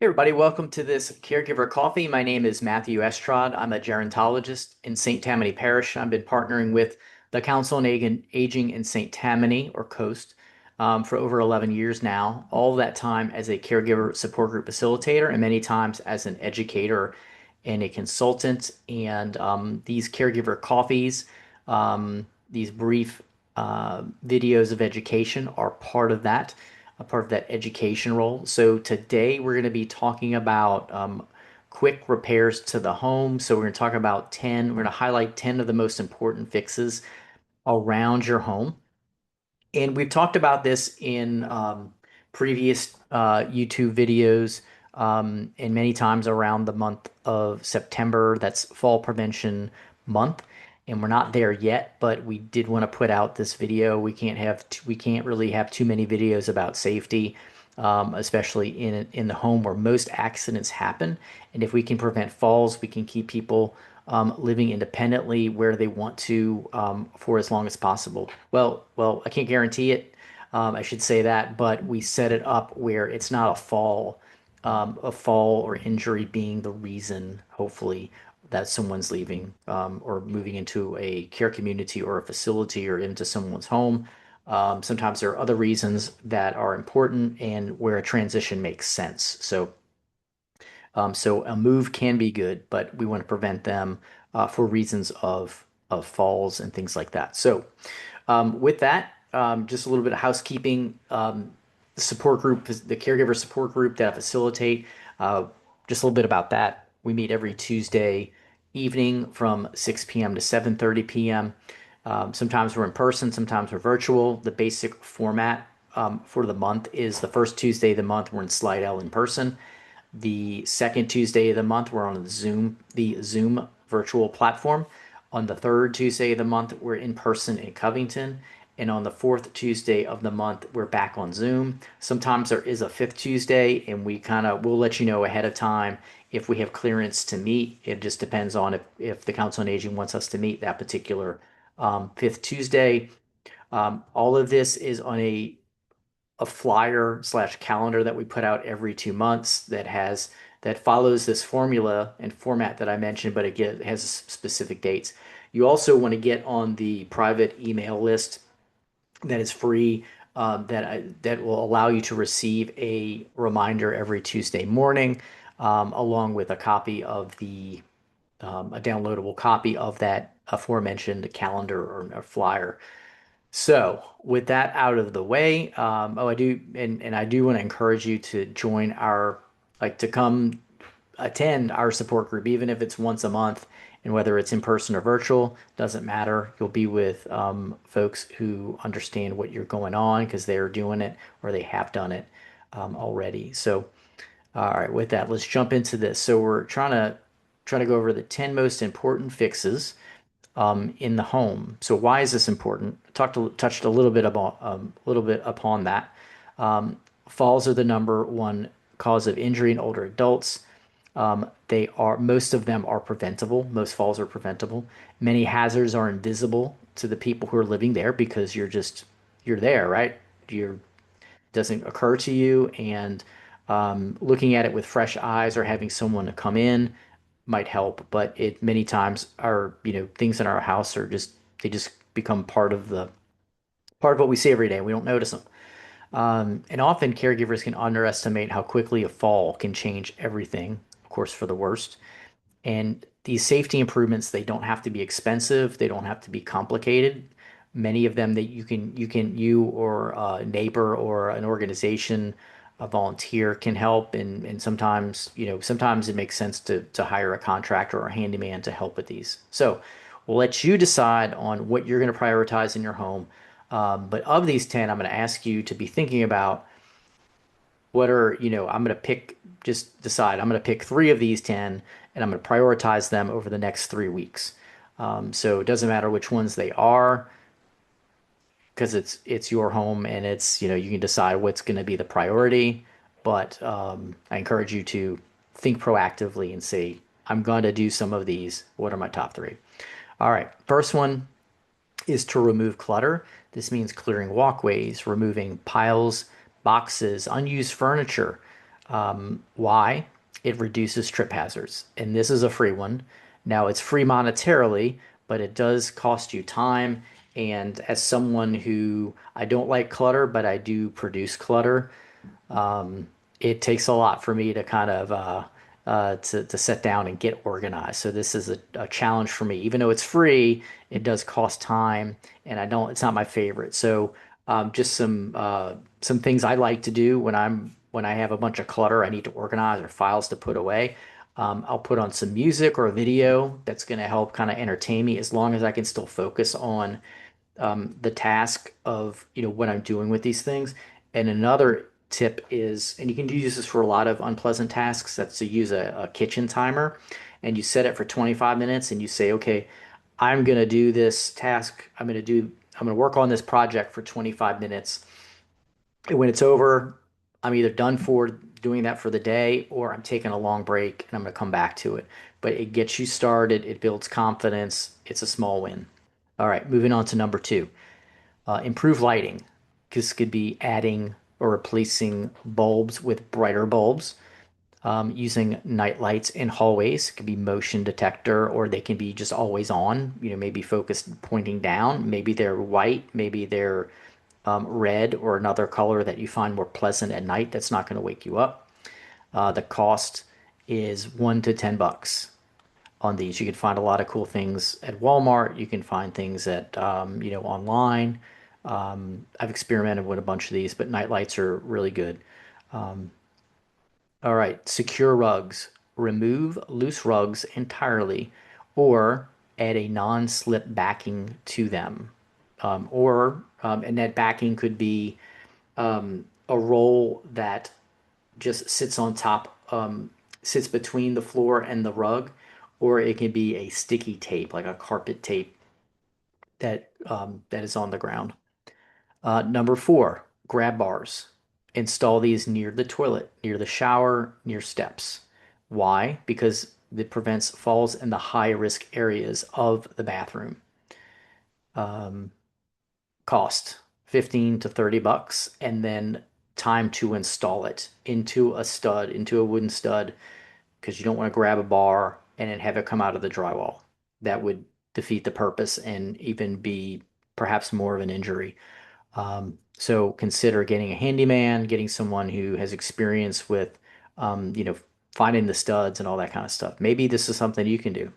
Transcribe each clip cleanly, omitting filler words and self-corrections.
Hey everybody, welcome to this Caregiver Coffee. My name is Matthew Estrad. I'm a gerontologist in St. Tammany Parish. I've been partnering with the Council on Aging in St. Tammany or Coast for over 11 years now. All of that time as a caregiver support group facilitator and many times as an educator and a consultant. And these caregiver coffees, these brief videos of education are part of that, a part of that education role. So today we're going to be talking about quick repairs to the home. So we're going to talk about 10, we're going to highlight 10 of the most important fixes around your home. And we've talked about this in previous YouTube videos and many times around the month of September. That's Fall Prevention Month. And we're not there yet, but we did want to put out this video. We can't really have too many videos about safety, especially in the home where most accidents happen. And if we can prevent falls, we can keep people living independently where they want to for as long as possible. Well, I can't guarantee it. I should say that, but we set it up where it's not a fall or injury being the reason, hopefully, that someone's leaving or moving into a care community or a facility or into someone's home. Sometimes there are other reasons that are important and where a transition makes sense. So a move can be good, but we want to prevent them for reasons of falls and things like that. So with that, just a little bit of housekeeping. The support group, the caregiver support group that I facilitate, just a little bit about that. We meet every Tuesday evening from 6 p.m. to 7:30 p.m. Sometimes we're in person, sometimes we're virtual. The basic format for the month is the first Tuesday of the month, we're in Slidell in person. The second Tuesday of the month, we're on the Zoom virtual platform. On the third Tuesday of the month, we're in person in Covington. And on the fourth Tuesday of the month, we're back on Zoom. Sometimes there is a fifth Tuesday, and we'll let you know ahead of time if we have clearance to meet. It just depends on if the Council on Aging wants us to meet that particular fifth Tuesday. All of this is on a flyer slash calendar that we put out every 2 months that follows this formula and format that I mentioned, but it has specific dates. You also want to get on the private email list that is free, that will allow you to receive a reminder every Tuesday morning, along with a copy of a downloadable copy of that aforementioned calendar or a flyer. So, with that out of the way, I do want to encourage you to join to come attend our support group, even if it's once a month, and whether it's in person or virtual, doesn't matter. You'll be with folks who understand what you're going on because they're doing it or they have done it already. So, all right, with that, let's jump into this. So, we're trying to go over the 10 most important fixes in the home. So why is this important? Touched a little bit upon that. Falls are the number one cause of injury in older adults. Most of them are preventable. Most falls are preventable. Many hazards are invisible to the people who are living there because you're there, right? You're doesn't occur to you, and looking at it with fresh eyes or having someone to come in might help, but it many times our things in our house they just become part of what we see every day. We don't notice them. And often caregivers can underestimate how quickly a fall can change everything, of course, for the worst. And these safety improvements, they don't have to be expensive. They don't have to be complicated. Many of them that you or a neighbor or an organization, a volunteer can help. And sometimes it makes sense to hire a contractor or a handyman to help with these. So we'll let you decide on what you're going to prioritize in your home. But of these 10, I'm going to ask you to be thinking about I'm going to just decide, I'm going to pick three of these 10 and I'm going to prioritize them over the next 3 weeks. So it doesn't matter which ones they are because it's your home and you can decide what's going to be the priority. But I encourage you to think proactively and say, I'm going to do some of these. What are my top three? All right. First one is to remove clutter. This means clearing walkways, removing piles, boxes, unused furniture, Why? It reduces trip hazards. And this is a free one. Now, it's free monetarily, but it does cost you time. And as someone who I don't like clutter, but I do produce clutter, it takes a lot for me to kind of to sit down and get organized. So this is a challenge for me. Even though it's free, it does cost time, and I don't. It's not my favorite. So just some things I like to do when I have a bunch of clutter I need to organize or files to put away. I'll put on some music or a video that's going to help kind of entertain me as long as I can still focus on the task of what I'm doing with these things. And another tip is, and you can use this for a lot of unpleasant tasks, that's to use a kitchen timer, and you set it for 25 minutes, and you say, okay, I'm gonna do this task. I'm gonna work on this project for 25 minutes. And when it's over, I'm either done for doing that for the day, or I'm taking a long break and I'm gonna come back to it. But it gets you started. It builds confidence. It's a small win. All right, moving on to number two. Improve lighting. This could be adding or replacing bulbs with brighter bulbs. Using night lights in hallways. It could be motion detector, or they can be just always on, maybe focused pointing down. Maybe they're white, maybe they're red or another color that you find more pleasant at night that's not going to wake you up. The cost is $1 to $10 on these. You can find a lot of cool things at Walmart. You can find things at online. I've experimented with a bunch of these, but night lights are really good. All right, secure rugs. Remove loose rugs entirely, or add a non-slip backing to them. And that backing could be a roll that just sits on top, sits between the floor and the rug, or it can be a sticky tape, like a carpet tape that is on the ground. Number four, grab bars. Install these near the toilet, near the shower, near steps. Why? Because it prevents falls in the high risk areas of the bathroom. Cost 15 to $30, and then time to install it into a stud, into a wooden stud, because you don't want to grab a bar and then have it come out of the drywall. That would defeat the purpose and even be perhaps more of an injury. So consider getting a handyman, getting someone who has experience with, um, you know, finding the studs and all that kind of stuff. Maybe this is something you can do,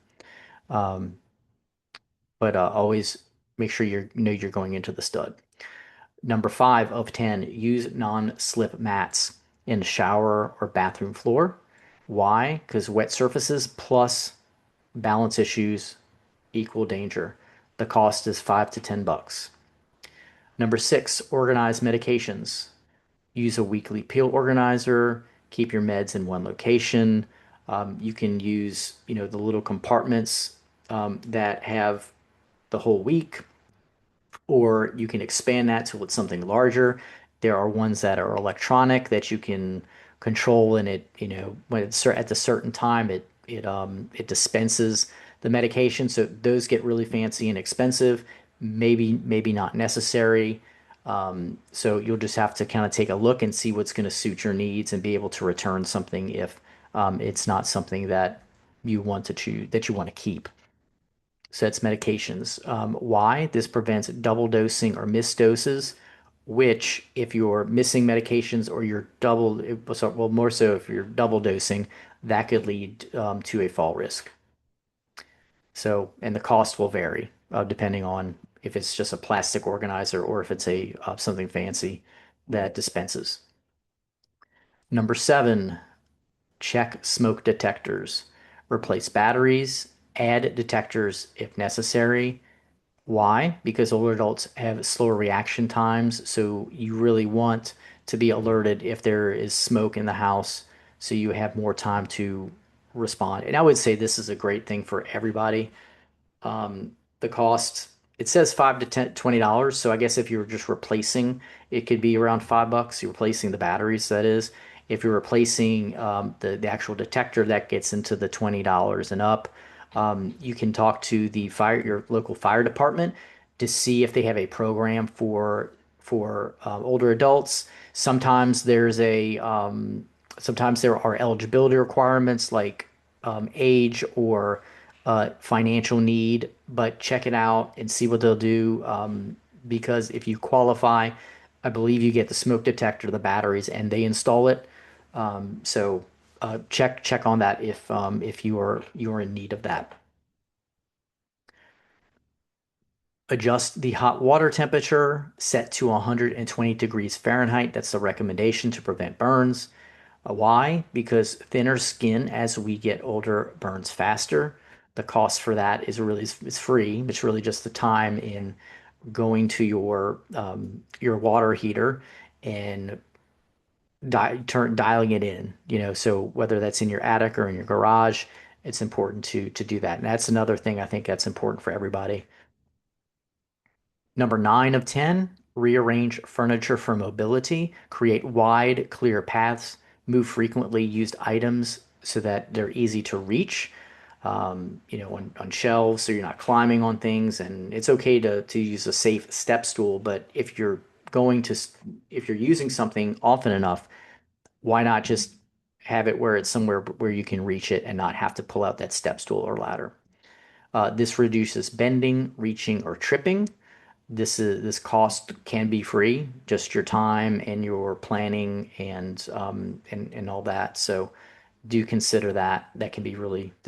but always make sure you're going into the stud. Number 5 of 10, use non-slip mats in the shower or bathroom floor. Why? Because wet surfaces plus balance issues equal danger. The cost is $5 to $10. Number 6, organize medications. Use a weekly pill organizer. Keep your meds in one location. You can use, the little compartments that have the whole week, or you can expand that to something larger. There are ones that are electronic that you can control, and when it's at a certain time, it dispenses the medication. So those get really fancy and expensive. Maybe not necessary. So you'll just have to kind of take a look and see what's going to suit your needs and be able to return something if it's not something that you want to choose, that you want to keep. So that's medications. Why? This prevents double dosing or missed doses, which if you're missing medications or you're well, more so if you're double dosing, that could lead to a fall risk. So, and the cost will vary depending on if it's just a plastic organizer or if it's a something fancy that dispenses. Number 7, check smoke detectors. Replace batteries, add detectors if necessary. Why? Because older adults have slower reaction times, so you really want to be alerted if there is smoke in the house so you have more time to respond. And I would say this is a great thing for everybody. The cost, it says 5 to $20. So I guess if you're just replacing, it could be around $5. You're replacing the batteries, that is. If you're replacing the actual detector, that gets into the $20 and up. You can talk to your local fire department to see if they have a program for older adults. Sometimes there's Sometimes there are eligibility requirements like age or financial need, but check it out and see what they'll do. Because if you qualify, I believe you get the smoke detector, the batteries, and they install it. So check on that if you are in need of that. Adjust the hot water temperature, set to 120 degrees Fahrenheit. That's the recommendation to prevent burns. Why? Because thinner skin as we get older burns faster. The cost for that is free. It's really just the time in going to your water heater and dialing it in. So whether that's in your attic or in your garage, it's important to do that. And that's another thing I think that's important for everybody. Number 9 of 10, rearrange furniture for mobility, create wide, clear paths, move frequently used items so that they're easy to reach, on shelves so you're not climbing on things. And it's okay to use a safe step stool, but going to, if you're using something often enough, why not just have it where it's somewhere where you can reach it and not have to pull out that step stool or ladder? This reduces bending, reaching, or tripping. This cost can be free, just your time and your planning and all that. So do consider that. This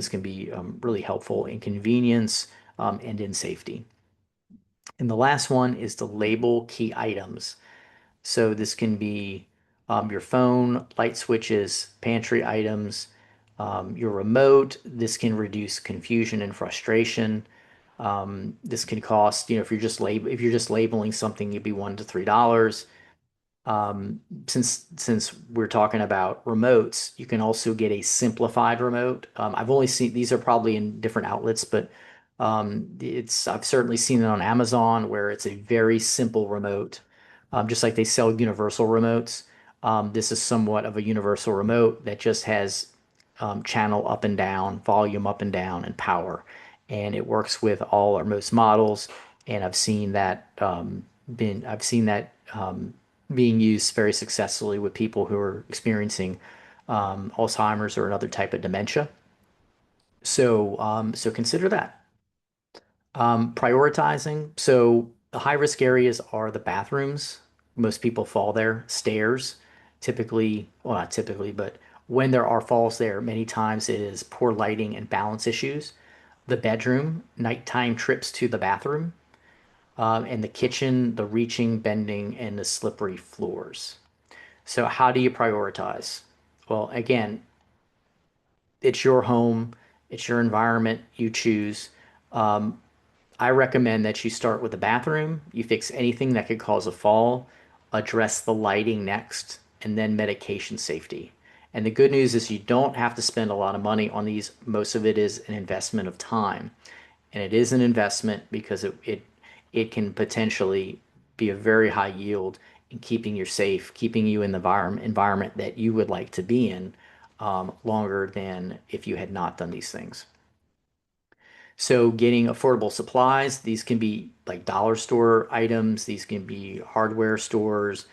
can be really helpful in convenience and in safety. And the last one is to label key items. So this can be your phone, light switches, pantry items, your remote. This can reduce confusion and frustration. This can cost, if you're just labeling something, it'd be $1 to $3. Since we're talking about remotes, you can also get a simplified remote. I've only seen these are probably in different outlets, but it's I've certainly seen it on Amazon where it's a very simple remote, just like they sell universal remotes. This is somewhat of a universal remote that just has channel up and down, volume up and down, and power, and it works with all or most models. And I've seen that being used very successfully with people who are experiencing Alzheimer's or another type of dementia. So consider that. Prioritizing. So the high risk areas are the bathrooms. Most people fall there. Stairs, typically, well, not typically, but when there are falls there, many times it is poor lighting and balance issues. The bedroom, nighttime trips to the bathroom, and the kitchen, the reaching, bending, and the slippery floors. So how do you prioritize? Well, again, it's your home, it's your environment, you choose. I recommend that you start with the bathroom, you fix anything that could cause a fall, address the lighting next, and then medication safety. And the good news is you don't have to spend a lot of money on these. Most of it is an investment of time. And it is an investment because it can potentially be a very high yield in keeping you safe, keeping you in the environment that you would like to be in longer than if you had not done these things. So getting affordable supplies, these can be like dollar store items, these can be hardware stores,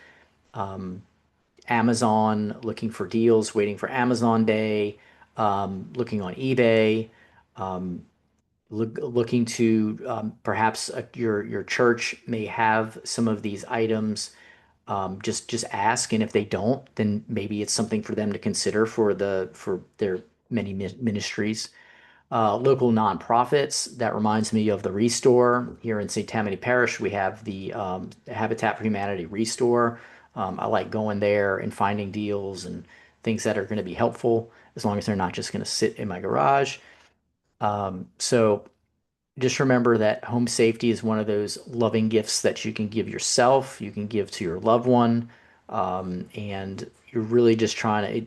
Amazon, looking for deals, waiting for Amazon Day, looking on eBay, looking to perhaps your church may have some of these items. Just ask, and if they don't, then maybe it's something for them to consider for their many ministries. Local nonprofits. That reminds me of the Restore here in St. Tammany Parish. We have the Habitat for Humanity Restore. I like going there and finding deals and things that are going to be helpful, as long as they're not just going to sit in my garage. So just remember that home safety is one of those loving gifts that you can give yourself, you can give to your loved one, and you're really just trying to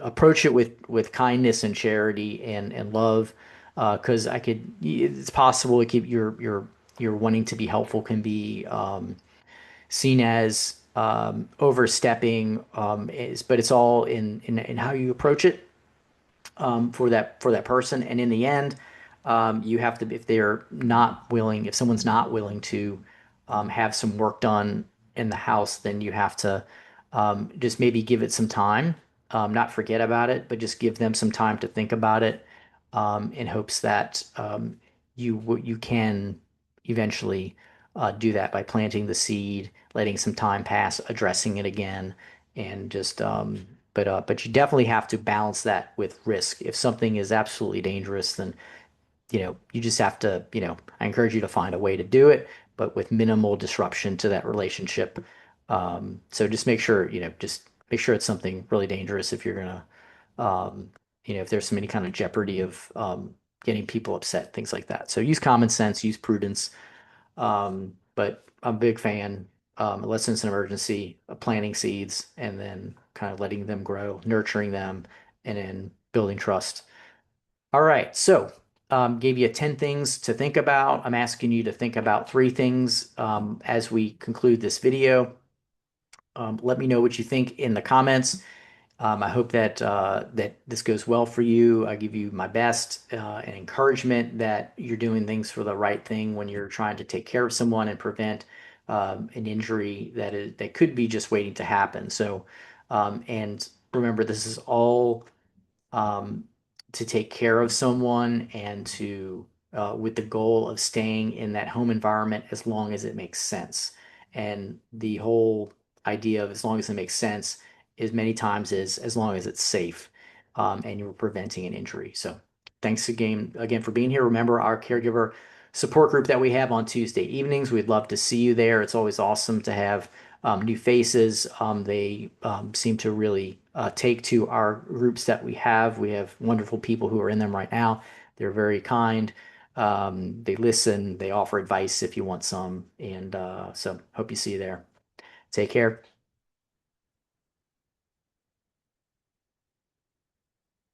approach it with kindness and charity and love, because it's possible it could, your wanting to be helpful can be seen as overstepping, but it's all in how you approach it for that person. And in the end, you have to, if someone's not willing to have some work done in the house, then you have to just maybe give it some time. not forget about it, but just give them some time to think about it, in hopes that you can eventually do that by planting the seed, letting some time pass, addressing it again, and just but you definitely have to balance that with risk. If something is absolutely dangerous, then you just have to, I encourage you to find a way to do it, but with minimal disruption to that relationship. So just make sure, just make sure it's something really dangerous if you're gonna, if there's some any kind of jeopardy of getting people upset, things like that. So use common sense, use prudence. But I'm a big fan, unless it's an emergency, planting seeds and then kind of letting them grow, nurturing them, and then building trust. All right, so gave you 10 things to think about. I'm asking you to think about three things as we conclude this video. Let me know what you think in the comments. I hope that this goes well for you. I give you my best and encouragement that you're doing things for the right thing when you're trying to take care of someone and prevent an injury that could be just waiting to happen. So, and remember, this is all um, to take care of someone and to with the goal of staying in that home environment as long as it makes sense. And the whole idea of as long as it makes sense is many times is as long as it's safe, and you're preventing an injury. So thanks again for being here. Remember our caregiver support group that we have on Tuesday evenings. We'd love to see you there. It's always awesome to have new faces. They seem to really take to our groups that we have. We have wonderful people who are in them right now. They're very kind. They listen. They offer advice if you want some. And so hope you see you there. Take care.